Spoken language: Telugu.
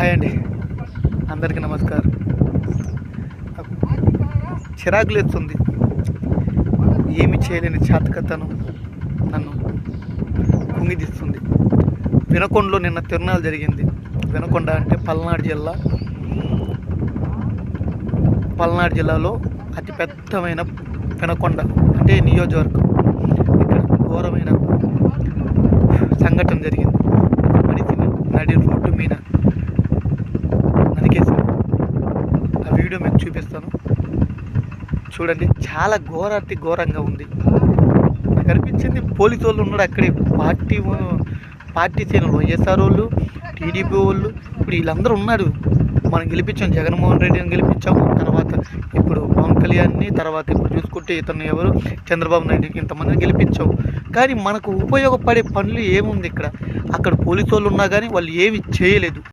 హాయ్ అండి, అందరికీ నమస్కారం. చిరాకు లేస్తుంది. ఏమి చేయలేని చాతకతనం నన్ను కుంగిదిస్తుంది. వినకొండలో నిన్న తిరునాళ్ళు జరిగింది. వినకొండ అంటే పల్నాడు జిల్లాలో అతి పెద్దమైన వినకొండ అంటే నియోజకవర్గం. ఇక్కడ ఘోరమైన సంఘటన జరిగింది. మనిషిని నడి రోడ్డు మీద నరికేసింది. ఆ వీడియో మీకు చూపిస్తాను, చూడండి. చాలా అతి ఘోరంగా ఉంది. నాకు అనిపించింది పోలీసు వాళ్ళు ఉన్నాడు అక్కడే, పార్టీ శ్రేణులు, వైఎస్ఆర్ వాళ్ళు, టీడీపీ వాళ్ళు, ఇప్పుడు వీళ్ళందరూ ఉన్నారు. మనం గెలిపించాం, జగన్మోహన్ రెడ్డిని గెలిపించాము, తర్వాత ఇప్పుడు పవన్ కళ్యాణ్ని, తర్వాత ఇప్పుడు చూసుకుంటే ఇతను ఎవరు, చంద్రబాబు నాయుడు, ఇంతమందిని గెలిపించాం. కానీ మనకు ఉపయోగపడే పనులు ఏముంది ఇక్కడ? అక్కడ పోలీసు వాళ్ళు ఉన్నా కానీ వాళ్ళు ఏమి చేయలేదు.